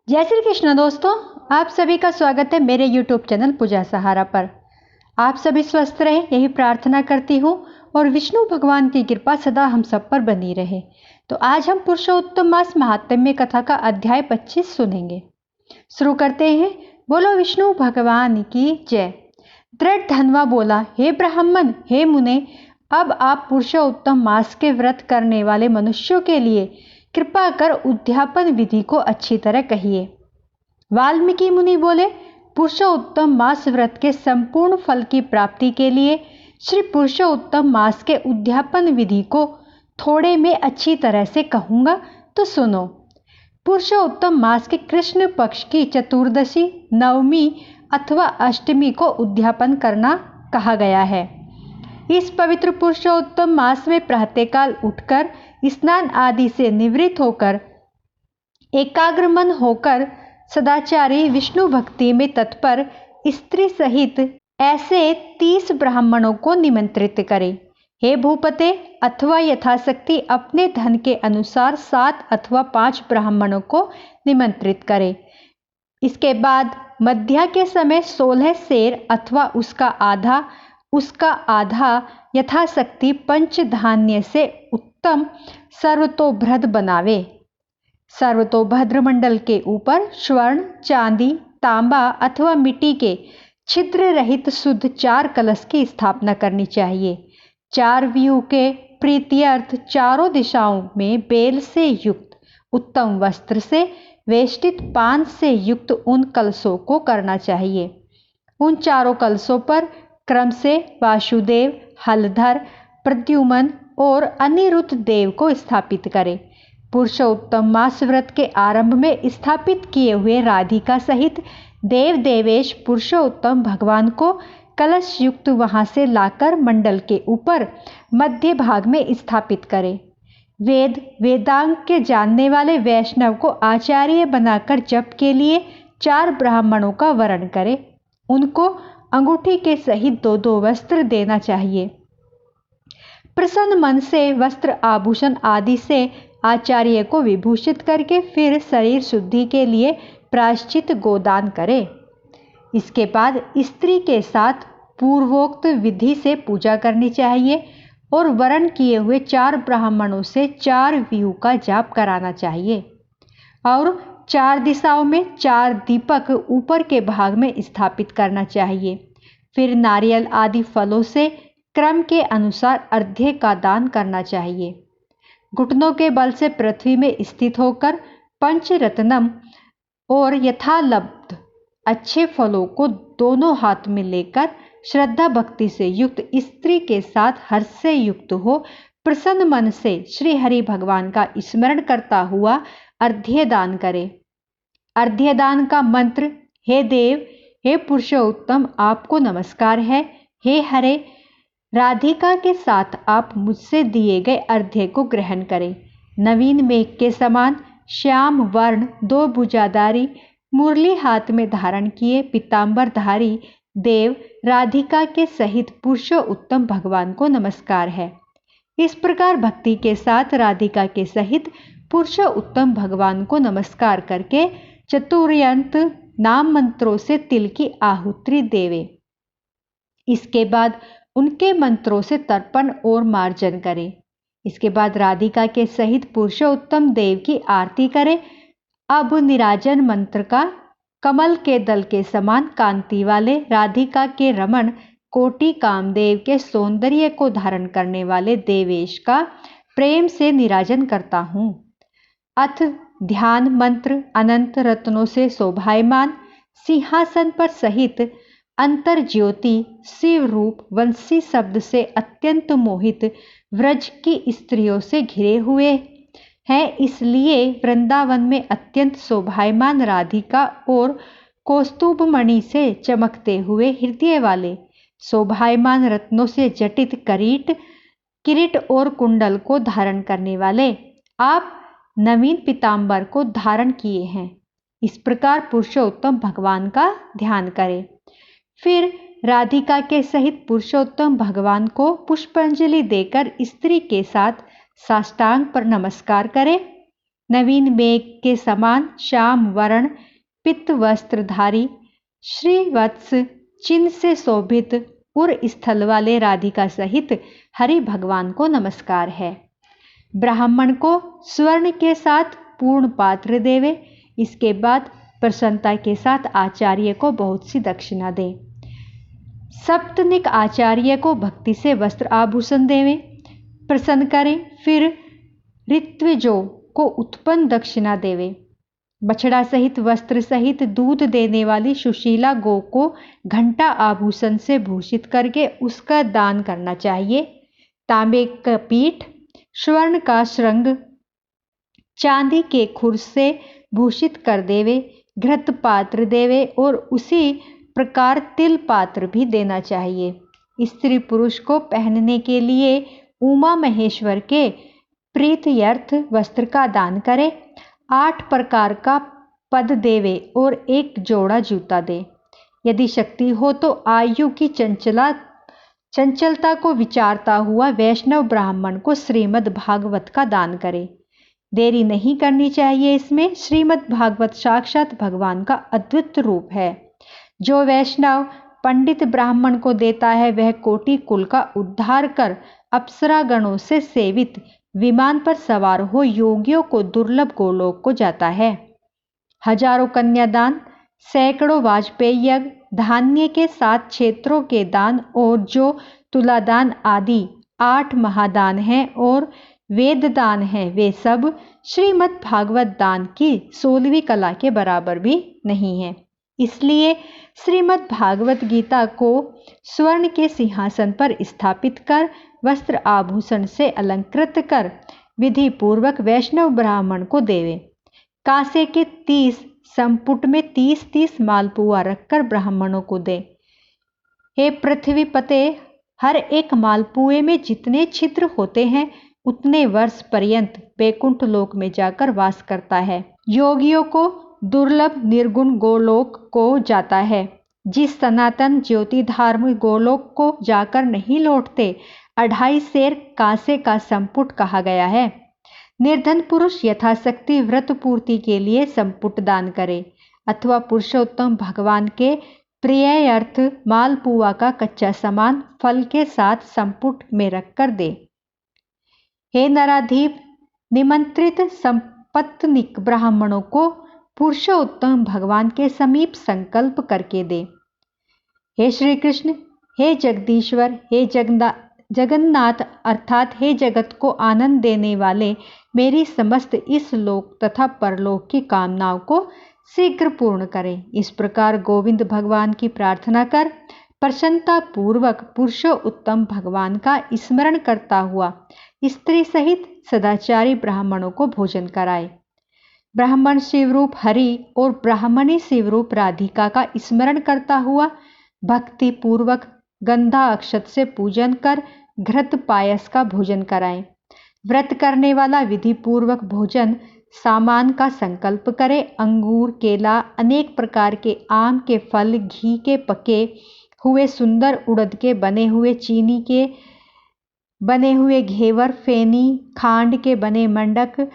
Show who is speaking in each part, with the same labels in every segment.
Speaker 1: जय श्री कृष्ण दोस्तों, आप सभी का स्वागत है मेरे YouTube चैनल पूजा सहारा पर। आप सभी स्वस्थ रहें यही प्रार्थना करती हूँ और विष्णु भगवान की कृपा सदा हम सब पर बनी रहे। तो आज हम पुरुषोत्तम मास महात्म्य कथा का अध्याय 25 सुनेंगे। शुरू करते हैं। बोलो विष्णु भगवान की जय। दृढ़ धनवा बोला, हे ब्राह्मण, हे मुने, अब आप पुरुषोत्तम मास के व्रत करने वाले मनुष्यों के लिए कृपा कर उद्यापन विधि को अच्छी तरह कहिए। वाल्मीकि मुनि बोले, पुरुषोत्तम मास व्रत के संपूर्ण फल की प्राप्ति के लिए श्री पुरुषोत्तम मास के उद्यापन विधि को थोड़े में अच्छी तरह से कहूँगा, तो सुनो। पुरुषोत्तम मास के कृष्ण पक्ष की चतुर्दशी, नवमी अथवा अष्टमी को उद्यापन करना कहा गया है। इस पवित्र पुरुषोत्तम मास में प्रातःकाल उठकर स्नान आदि से निवृत्त होकर एकाग्र मन होकर सदाचारी विष्णु भक्ति में तत्पर स्त्री सहित ऐसे 30 ब्राह्मणों को निमंत्रित करें। हे भूपते, अथवा यथाशक्ति अपने धन के अनुसार 7 अथवा 5 ब्राह्मणों को निमंत्रित करें। इसके बाद मध्या के समय 16 सेर अथवा उसका आधा यथाशक्ति पंचधान्य से उत्तम सर्वतोभद्र बनावे। सर्वतोभद्र मंडल के ऊपर स्वर्ण, चांदी, तांबा अथवा मिट्टी के छिद्र रहित शुद्ध 4 कलश की स्थापना करनी चाहिए। 4 व्यू के प्रीत्यर्थ चारों दिशाओं में बेल से युक्त उत्तम वस्त्र से वेष्टित पान से युक्त उन कलशों को करना चाहिए। उन चारों कलशों पर क्रम से वासुदेव, हलधर, प्रद्युम्न और अनिरुद्ध देव को स्थापित करें। पुरुषोत्तम मास व्रत के आरंभ में स्थापित किए हुए राधिका सहित देव देवेश पुरुषोत्तम भगवान को कलश युक्त वहां से लाकर मंडल के ऊपर मध्य भाग में स्थापित करें। वेदांग के जानने वाले वैष्णव को आचार्य बनाकर जप के लिए 4 ब्राह्मणों का वरण करें। उनको अंगूठी के सहित 2-2 वस्त्र देना चाहिए। प्रसन्न मन से वस्त्र आभूषण आदि से आचार्य को विभूषित करके फिर शरीर शुद्धि के लिए प्रायश्चित गोदान करें। इसके बाद स्त्री के साथ पूर्वोक्त विधि से पूजा करनी चाहिए और वरण किए हुए 4 ब्राह्मणों से 4 व्यू का जाप कराना चाहिए और 4 दिशाओं में 4 दीपक ऊपर के भाग में स्थापित करना चाहिए। फिर नारियल आदि फलों से क्रम के अनुसार अर्घ्य का दान करना चाहिए। घुटनों के बल से पृथ्वी में स्थित होकर पंचरत्नम और यथालब्ध अच्छे फलों को दोनों हाथ में लेकर श्रद्धा भक्ति से युक्त स्त्री के साथ हर्ष से युक्त हो प्रसन्न मन से श्री हरि भगवान का स्मरण करता हुआ अर्घ्य दान करे। अर्घ्य दान का मंत्र, हे देव, हे पुरुषोत्तम, आपको नमस्कार है। हे हरे, राधिका के साथ आप मुझसे दिए गए अर्घ्य को ग्रहण करें। नवीन मेघ के समान श्याम वर्ण 2 भुजाधारी मुरली हाथ में धारण किए पीतांबरधारी देव राधिका के सहित पुरुषोत्तम भगवान को नमस्कार है। इस प्रकार भक्ति के साथ राधिका के सहित पुरुषोत्तम भगवान को नमस्कार करके चतुर्यंत नाम मंत्रों से तिल की आहुति देवे। इसके बाद उनके मंत्रों से तर्पण और मार्जन करें। इसके बाद राधिका के सहित पुरुषोत्तम देव की आरती करें। अब निराजन मंत्र का कमल के दल के समान कांति वाले राधिका के रमण कोटि कामदेव के सौंदर्य को धारण करने वाले देवेश का प्रेम से निराजन करता हूँ। अथ ध्यान मंत्र अनंत रत्नों से शोभायमान सिंहासन पर सहित अंतर ज्योति शिव रूप वंशी शब्द से अत्यंत मोहित व्रज की स्त्रियों से घिरे हुए हैं, इसलिए वृंदावन में अत्यंत शोभायमान राधिका और कौस्तुभ मणि से चमकते हुए हृदय वाले शोभायमान रत्नों से जटित किरीट और कुंडल को धारण करने वाले आप नवीन पीतांबर को धारण किए हैं। इस प्रकार पुरुषोत्तम भगवान का ध्यान करें। फिर राधिका के सहित पुरुषोत्तम भगवान को पुष्पांजलि देकर स्त्री के साथ साष्टांग पर नमस्कार करें। नवीन मेघ के समान श्याम वर्ण पित्त वस्त्रधारी श्रीवत्स चिन्ह से शोभित उर स्थल वाले राधिका सहित हरि भगवान को नमस्कार है। ब्राह्मण को स्वर्ण के साथ पूर्ण पात्र देवे। इसके बाद प्रसन्नता के साथ आचार्य को बहुत सी दक्षिणा दे। सप्तनिक आचार्य को भक्ति से वस्त्र आभूषण देवे, प्रसन्न करें। फिर ऋत्विजों को उत्पन्न दक्षिणा देवे। बछड़ा सहित वस्त्र सहित दूध देने वाली सुशीला गौ को घंटा आभूषण से भूषित करके उसका दान करना चाहिए। तांबे का पीठ, स्वर्ण का श्रृंग, चांदी के खुर से भूषित कर देवे। घृत पात्र देवे और उसी प्रकार तिल पात्र भी देना चाहिए। स्त्री पुरुष को पहनने के लिए उमा महेश्वर के प्रीत्यर्थ वस्त्र का दान करे। 8 प्रकार का पद देवे और 1 जोड़ा जूता दे। यदि शक्ति हो तो आयु की चंचलता को विचारता हुआ वैष्णव ब्राह्मण को श्रीमद् भागवत का दान करे। देरी नहीं करनी चाहिए। इसमें श्रीमद् भागवत साक्षात भगवान का अद्भुत रूप है। जो वैष्णव पंडित ब्राह्मण को देता है वह कोटि कुल का उद्धार कर अप्सरा गणों से सेवित विमान पर सवार हो योगियों को दुर्लभ गोलोक को जाता है। हजारों कन्यादान, सैकड़ों वाजपेयी यज्ञ, धान्य के 7 क्षेत्रों के दान और जो तुलादान आदि 8 महादान हैं और वेद दान है, वे सब श्रीमद् भागवत दान की 16वीं कला के बराबर भी नहीं है। इसलिए श्रीमद् भागवत गीता को स्वर्ण के सिंहासन पर स्थापित कर वस्त्र आभूषण से अलंकृत कर विधि पूर्वक वैष्णव ब्राह्मण को देवे। कांसे के 30 संपुट में 30-30 मालपुआ रखकर ब्राह्मणों को दे। हे पृथ्वी पते, हर एक मालपुए में जितने छिद्र होते हैं उतने वर्ष पर्यंत बैकुंठ लोक में जाकर वास करता है। योगियों को दुर्लभ निर्गुण गोलोक को जाता है। जिस सनातन ज्योति धार्मिक गोलोक को जाकर नहीं लौटते 2.5 सेर कांसे का संपुट कहा गया है। निर्धन पुरुष यथाशक्ति व्रत पूर्ति के लिए संपुट दान करे अथवा पुरुषोत्तम भगवान के प्रिय अर्थ मालपुआ का कच्चा सामान फल के साथ संपुट में रखकर दे। हे नराधीप, निमंत्रित संपत्निक ब्राह्मणों को पुरुषोत्तम भगवान के समीप संकल्प करके दे। हे श्री कृष्ण, हे जगदीश्वर, हे जगन्नाथ अर्थात हे जगत को आनंद देने वाले, मेरी समस्त इस लोक तथा परलोक की कामनाओं को शीघ्र पूर्ण करें। इस प्रकार गोविंद भगवान की प्रार्थना कर प्रसन्नता पूर्वक पुरुषोत्तम भगवान का स्मरण करता हुआ स्त्री सहित सदाचारी ब्राह्मणों को भोजन कराए। ब्राह्मण शिवरूप हरि और ब्राह्मणी शिवरूप राधिका का स्मरण करता हुआ भक्ति पूर्वक गंधा अक्षत से पूजन कर घृत पायस का भोजन कराएं। व्रत करने वाला विधि पूर्वक भोजन सामान का संकल्प करे। अंगूर, केला, अनेक प्रकार के आम के फल, घी के पके हुए सुंदर उड़द के बने हुए, चीनी के बने हुए घेवर, फेनी, खांड के बने मंडक,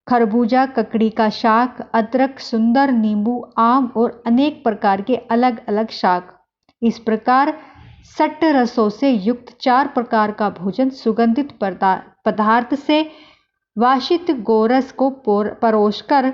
Speaker 1: खरबूजा, ककड़ी का शाक, अदरक, सुंदर नींबू, आम और अनेक प्रकार के अलग अलग शाक। इस प्रकार 6 रसों से युक्त 4 प्रकार का भोजन सुगंधित पदार्थ से वाशित गोरस को परोसकर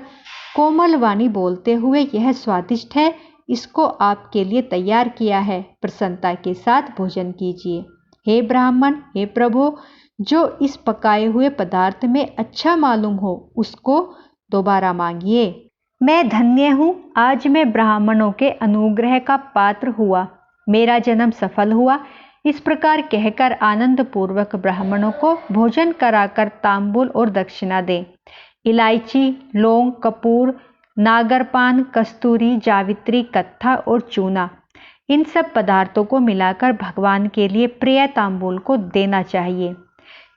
Speaker 1: कोमल वाणी बोलते हुए, यह स्वादिष्ट है, इसको आपके लिए तैयार किया है, प्रसन्नता के साथ भोजन कीजिए। हे ब्राह्मण, हे प्रभु, जो इस पकाए हुए पदार्थ में अच्छा मालूम हो उसको दोबारा मांगिए। मैं धन्य हूँ, आज मैं ब्राह्मणों के अनुग्रह का पात्र हुआ, मेरा जन्म सफल हुआ। इस प्रकार कहकर आनंद पूर्वक ब्राह्मणों को भोजन कराकर तांबूल और दक्षिणा दे। इलायची, लौंग, कपूर, नागरपान, कस्तूरी, जावित्री, कत्था और चूना, इन सब पदार्थों को मिलाकर भगवान के लिए प्रिय तांबूल को देना चाहिए।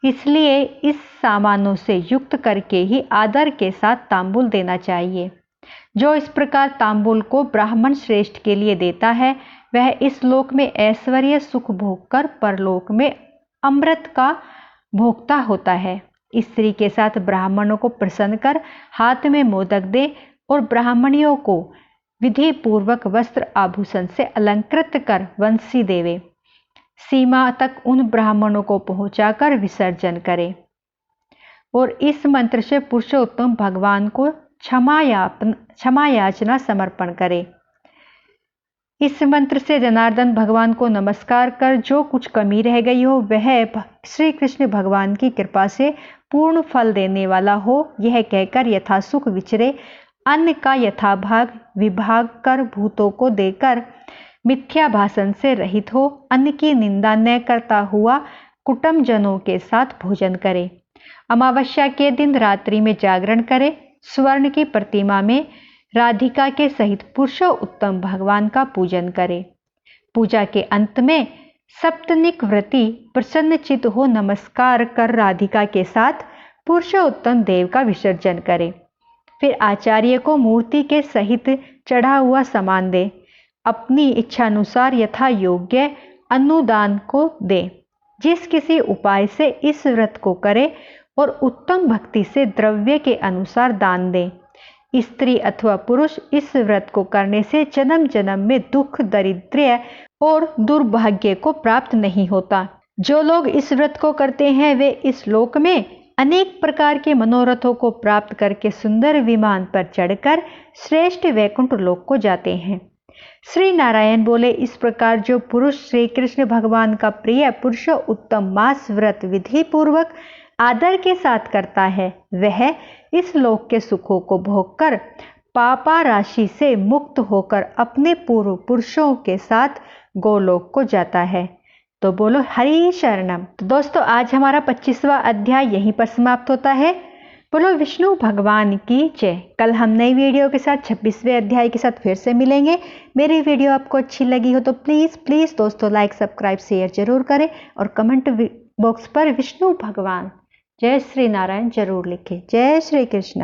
Speaker 1: इसलिए इस सामानों से युक्त करके ही आदर के साथ तांबूल देना चाहिए। जो इस प्रकार तांबूल को ब्राह्मण श्रेष्ठ के लिए देता है वह इस लोक में ऐश्वर्य सुख भोग कर परलोक में अमृत का भोक्ता होता है। स्त्री के साथ ब्राह्मणों को प्रसन्न कर हाथ में मोदक दे और ब्राह्मणियों को विधि पूर्वक वस्त्र आभूषण से अलंकृत कर वंशी देवे। सीमा तक उन ब्राह्मणों को पहुंचाकर विसर्जन करे और इस मंत्र से पुरुषोत्तम भगवान को क्षमा याचना समर्पण करे। इस मंत्र से जनार्दन भगवान को नमस्कार कर जो कुछ कमी रह गई हो वह श्री कृष्ण भगवान की कृपा से पूर्ण फल देने वाला हो, यह कहकर यथासुख विचरे, अन्न का यथाभाग विभाग कर भूतों को देकर मिथ्या भाषण से रहित हो, अन्न की निंदा न करता हुआ कुटुंब जनों के साथ भोजन करे। अमावस्या के दिन रात्रि में जागरण करे। स्वर्ण की प्रतिमा में राधिका के सहित पुरुषोत्तम भगवान का पूजन करे। पूजा के अंत में सप्तनिक व्रती प्रसन्नचित हो नमस्कार कर राधिका के साथ पुरुषोत्तम देव का विसर्जन करे। फिर आचार्य को मूर्ति के सहित चढ़ा हुआ सामान दे, अपनी इच्छानुसार यथा योग्य अनुदान को दे। जिस किसी उपाय से इस व्रत को करे और उत्तम भक्ति से द्रव्य के अनुसार दान दे। स्त्री अथवा पुरुष इस व्रत को करने से जन्म जन्म में दुख, दारिद्र्य और दुर्भाग्य को प्राप्त नहीं होता। जो लोग इस व्रत को करते हैं वे इस लोक में अनेक प्रकार के मनोरथों को प्राप्त करके सुंदर विमान पर चढ़कर श्रेष्ठ वैकुंठ लोक को जाते हैं। श्री नारायण बोले, इस प्रकार जो पुरुष श्री कृष्ण भगवान का प्रिय पुरुषोत्तम मास व्रत विधि पूर्वक आदर के साथ करता है वह इस लोक के सुखों को भोगकर पापा राशि से मुक्त होकर अपने पूर्व पुरुषों के साथ गोलोक को जाता है। तो बोलो हरि शरणम। तो दोस्तों आज हमारा 25वां अध्याय यहीं पर समाप्त होता है। बोलो विष्णु भगवान की जय। कल हम नई वीडियो के साथ 26वें अध्याय के साथ फिर से मिलेंगे। मेरी वीडियो आपको अच्छी लगी हो तो प्लीज़ दोस्तों लाइक सब्सक्राइब शेयर जरूर करें और कमेंट बॉक्स पर विष्णु भगवान जय श्री नारायण जरूर लिखें। जय श्री कृष्ण।